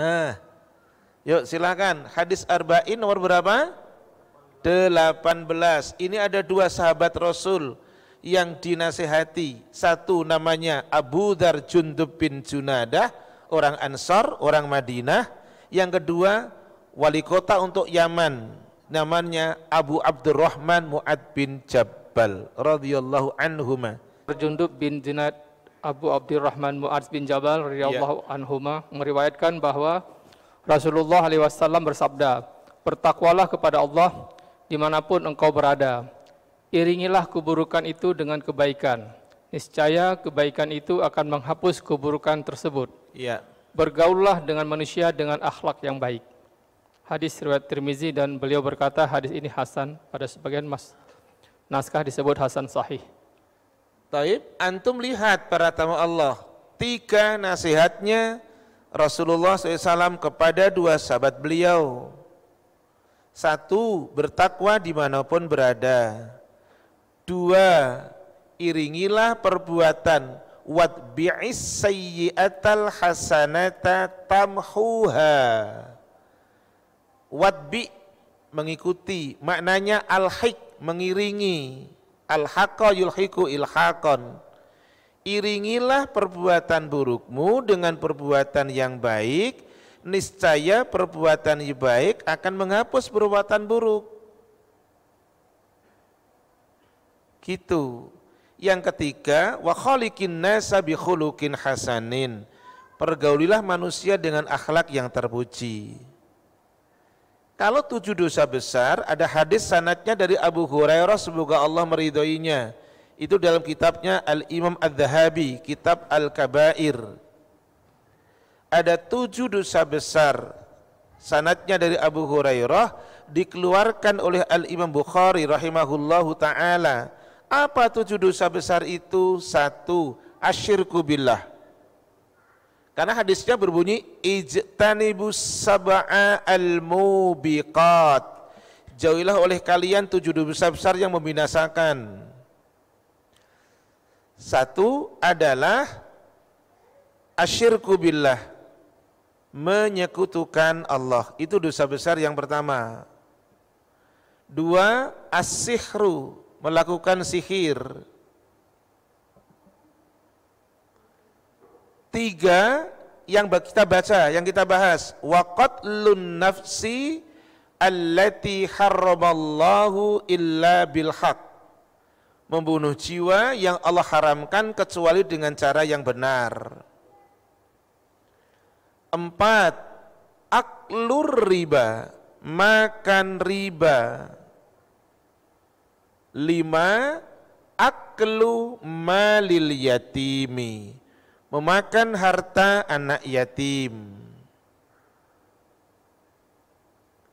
Nah, yuk silakan. Hadis arba'in nomor berapa? 18. Ini ada dua sahabat Rasul yang dinasihati. Satu namanya Abu Dzar Jundub bin Junadah, orang Ansar, orang Madinah. Yang kedua wali kota untuk Yaman, namanya Abu Abdurrahman Mu'ad bin Jabal radhiyallahu anhuma. Jundub bin Junaid Abu Abdurrahman Mu'adz bin Jabal radhiyallahu anhuma meriwayatkan bahwa Rasulullah SAW bersabda, bertakwalah kepada Allah dimanapun engkau berada, iringilah keburukan itu dengan kebaikan, niscaya kebaikan itu akan menghapus keburukan tersebut. Bergaullah dengan manusia dengan akhlak yang baik. Hadis riwayat Tirmizi, dan beliau berkata hadis ini hasan, pada sebagian naskah disebut hasan sahih. Taib, antum lihat para tamu Allah, tiga nasihatnya Rasulullah SAW kepada dua sahabat beliau. Satu, bertakwa dimanapun berada. Dua, iringilah perbuatan. Watbi'is sayyi'atal hasanata tamhuha. Watbi, mengikuti, maknanya al-hik, mengiringi. Al-haqqa yulhiku ilhaqan. Iringilah perbuatan burukmu dengan perbuatan yang baik, niscaya perbuatan yang baik akan menghapus perbuatan buruk. Gitu. Yang ketiga, wa khaliqin nasa bi khuluqin hasanin. Pergaulilah manusia dengan akhlak yang terpuji. Kalau 7 dosa besar, ada hadis sanadnya dari Abu Hurairah, semoga Allah meridhoinya. Itu dalam kitabnya Al-Imam Adz-Dzahabi, kitab Al-Kabair. Ada 7 dosa besar, sanadnya dari Abu Hurairah, dikeluarkan oleh Al-Imam Bukhari rahimahullahu ta'ala. Apa 7 dosa besar itu? 1, asyirku billah. Karena hadisnya berbunyi ijtanibus sab'a al-mubiqat. Jauhilah oleh kalian 7 dosa besar yang membinasakan. 1 adalah asyirku billah, menyekutukan Allah. Itu dosa besar yang pertama. 2, as-sihru, melakukan sihir. 3, yang kita baca, yang kita bahas, wa qatlun nafsi allati harramallahu illa bil haq, membunuh jiwa yang Allah haramkan kecuali dengan cara yang benar. 4, aklur riba, makan riba. 5, aklu malil yatimi, memakan harta anak yatim.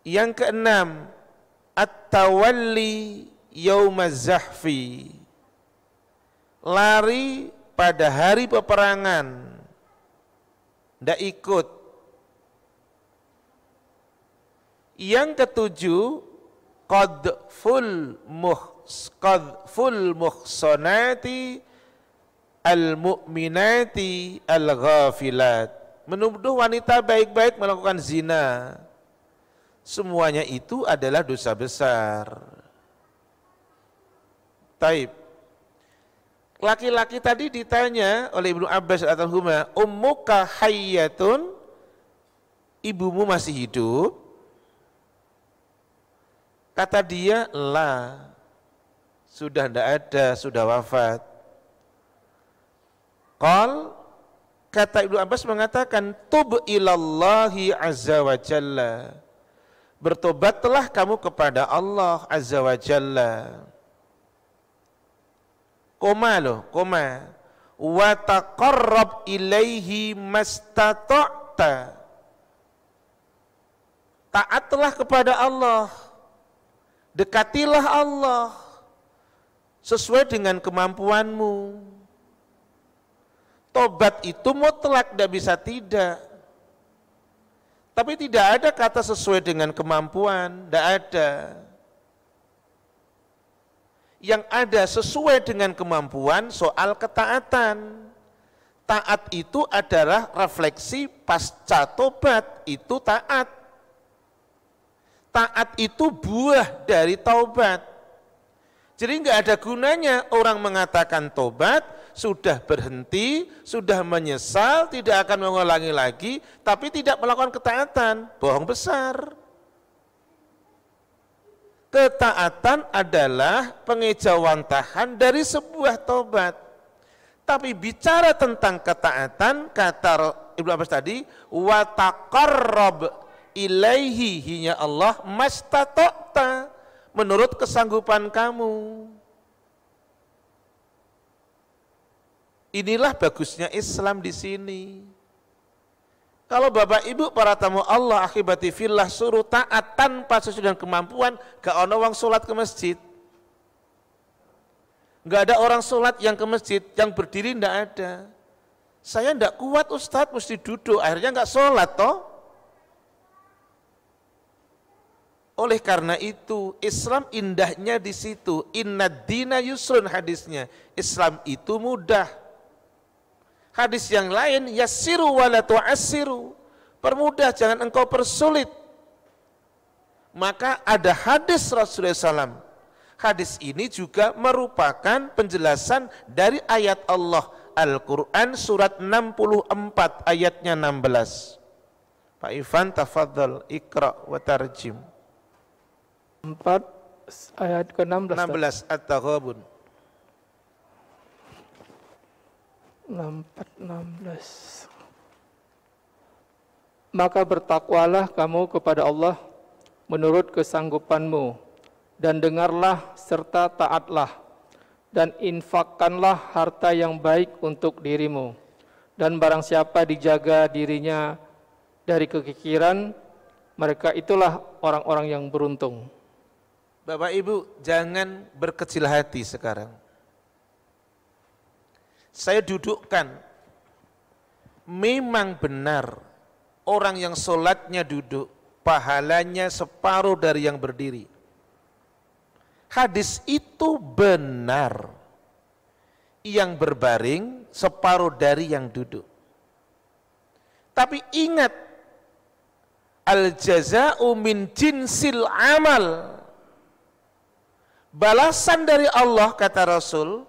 Yang keenam, at-tawalli yaumaz zahfi, lari pada hari peperangan, tidak ikut. Yang ketujuh, qadful muhsanati al-mu'minati al-ghafilat, menuduh wanita baik-baik melakukan zina. Semuanya itu adalah dosa besar. Taib. Laki-laki tadi ditanya oleh Ibnu Abbas radhiyallahu, ummuka hayyatun, ibumu masih hidup? Kata dia, la, sudah tidak ada, sudah wafat. Qal, kata Ibnu Abbas mengatakan, tub ilallahi azza wa jalla, bertobatlah kamu kepada Allah azza wa jalla. Koma loh, koma. Wa taqarrab ilaihi mastata'ta, taatlah kepada Allah, dekatilah Allah sesuai dengan kemampuanmu. Tobat itu mutlak, tidak bisa tidak. Tapi tidak ada kata sesuai dengan kemampuan, tidak ada. Yang ada sesuai dengan kemampuan soal ketaatan. Taat itu adalah refleksi pasca tobat, itu taat. Taat itu buah dari taubat. Jadi nggak ada gunanya orang mengatakan tobat, sudah berhenti, sudah menyesal, tidak akan mengulangi lagi, tapi tidak melakukan ketaatan, bohong besar. Ketaatan adalah pengejawantahan dari sebuah tobat. Tapi bicara tentang ketaatan, kata Ibnu Abbas tadi, wa taqarrab ilaihi hinya Allah mastata'ta, menurut kesanggupan kamu. Inilah bagusnya Islam di sini. Kalau Bapak Ibu para tamu Allah akhibati fillah suruh taat tanpa sesuai dengan kemampuan, gak ada orang sholat ke masjid. Gak ada orang sholat yang ke masjid, yang berdiri tidak ada. Saya tidak kuat Ustadz, mesti duduk, akhirnya gak sholat toh. Oleh karena itu, Islam indahnya di situ. Innad dina yusrun hadisnya. Islam itu mudah. Hadis yang lain, yassiru wa la tu'assiru. Permudah, jangan engkau persulit. Maka ada hadis Rasulullah SAW. Hadis ini juga merupakan penjelasan dari ayat Allah. Al-Quran surat 64 ayatnya 16. Pak Ivan tafadhal, ikra wa tarjim. 4 ayat ke-16. 16 At-Taghabun. 16. Maka bertakwalah kamu kepada Allah menurut kesanggupanmu, dan dengarlah serta taatlah, dan infakkanlah harta yang baik untuk dirimu, dan barang siapa dijaga dirinya dari kekikiran, mereka itulah orang-orang yang beruntung. Bapak Ibu, jangan berkecil hati sekarang. Saya dudukkan, memang benar orang yang sholatnya duduk, pahalanya separuh dari yang berdiri. Hadis itu benar, yang berbaring separuh dari yang duduk. Tapi ingat, al-jaza'u min jinsil amal. Balasan dari Allah, kata Rasul,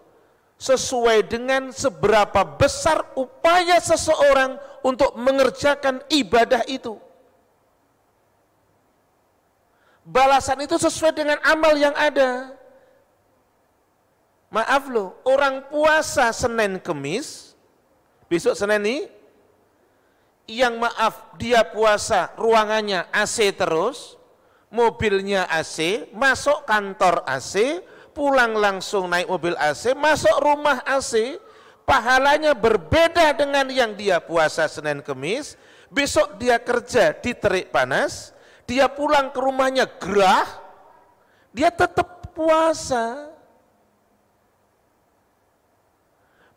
sesuai dengan seberapa besar upaya seseorang untuk mengerjakan ibadah itu. Balasan itu sesuai dengan amal yang ada. Maaf loh, orang puasa Senin Kemis, besok Senin ini, yang maaf dia puasa ruangannya AC terus, mobilnya AC, masuk kantor AC, pulang langsung naik mobil AC, masuk rumah AC, pahalanya berbeda dengan yang dia puasa Senin Kemis, besok dia kerja di terik panas, dia pulang ke rumahnya gerah, dia tetap puasa.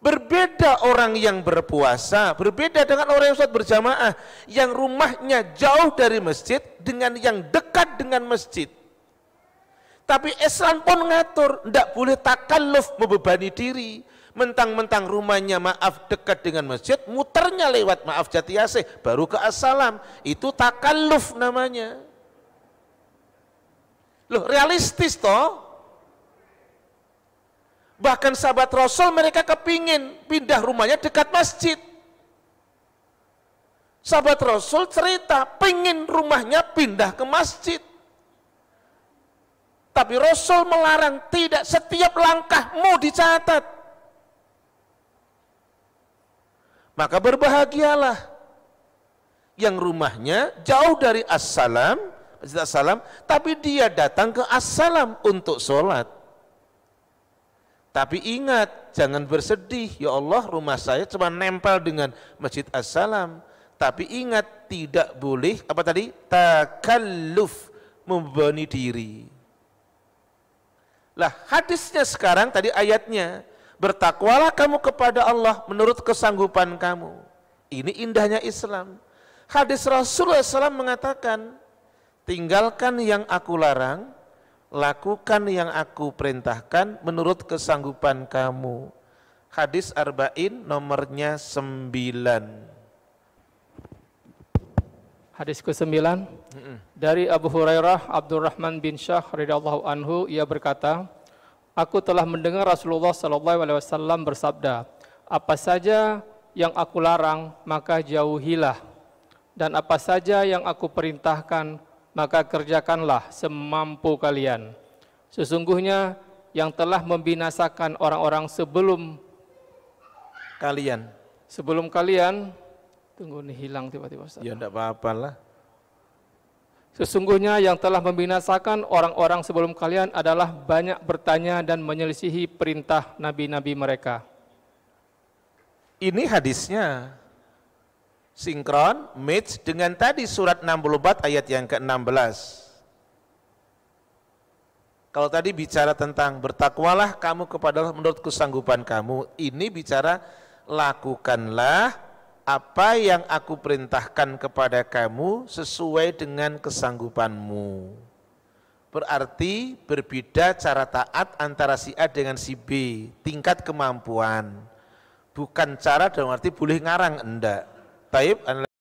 Berbeda orang yang berpuasa, berbeda dengan orang yang sholat berjamaah, yang rumahnya jauh dari masjid dengan yang dekat dengan masjid. Tapi Islam pun ngatur, tidak boleh takalluf membebani diri. Mentang-mentang rumahnya maaf dekat dengan masjid, muternya lewat maaf Jati Asih, baru ke Assalam. Itu takalluf namanya. Loh, realistis toh? Bahkan sahabat Rasul mereka kepingin pindah rumahnya dekat masjid. Sahabat Rasul cerita, pingin rumahnya pindah ke masjid. Tapi Rasul melarang, tidak, setiap langkahmu dicatat. Maka berbahagialah yang rumahnya jauh dari Assalam, Masjid Assalam, tapi dia datang ke Assalam untuk sholat. Tapi ingat, jangan bersedih, ya Allah rumah saya cuma nempel dengan Masjid Assalam. Tapi ingat, tidak boleh, apa tadi? Takalluf, membebani diri. Lah hadisnya sekarang tadi ayatnya, bertakwalah kamu kepada Allah menurut kesanggupan kamu. Ini indahnya Islam. Hadis Rasulullah SAW mengatakan, tinggalkan yang aku larang, lakukan yang aku perintahkan menurut kesanggupan kamu. Hadis arba'in nomornya 9. Hadis ke-9 dari Abu Hurairah Abdurrahman bin Syakh radhiyallahu anhu, ia berkata, aku telah mendengar Rasulullah sallallahu alaihi wasallam bersabda, apa saja yang aku larang maka jauhilah, dan apa saja yang aku perintahkan maka kerjakanlah semampu kalian. Sesungguhnya yang telah membinasakan orang-orang sebelum kalian, tunggu nih hilang tiba-tiba. Ya enggak apa-apa lah. Sesungguhnya yang telah membinasakan orang-orang sebelum kalian adalah banyak bertanya dan menyelisihi perintah nabi-nabi mereka. Ini hadisnya sinkron, match dengan tadi surat 64 ayat yang ke-16. Kalau tadi bicara tentang bertakwalah kamu kepada Allah menurut kesanggupan kamu, ini bicara lakukanlah apa yang aku perintahkan kepada kamu sesuai dengan kesanggupanmu. Berarti berbeda cara taat antara si A dengan si B, tingkat kemampuan. Bukan cara dalam arti boleh ngarang, enggak. Taib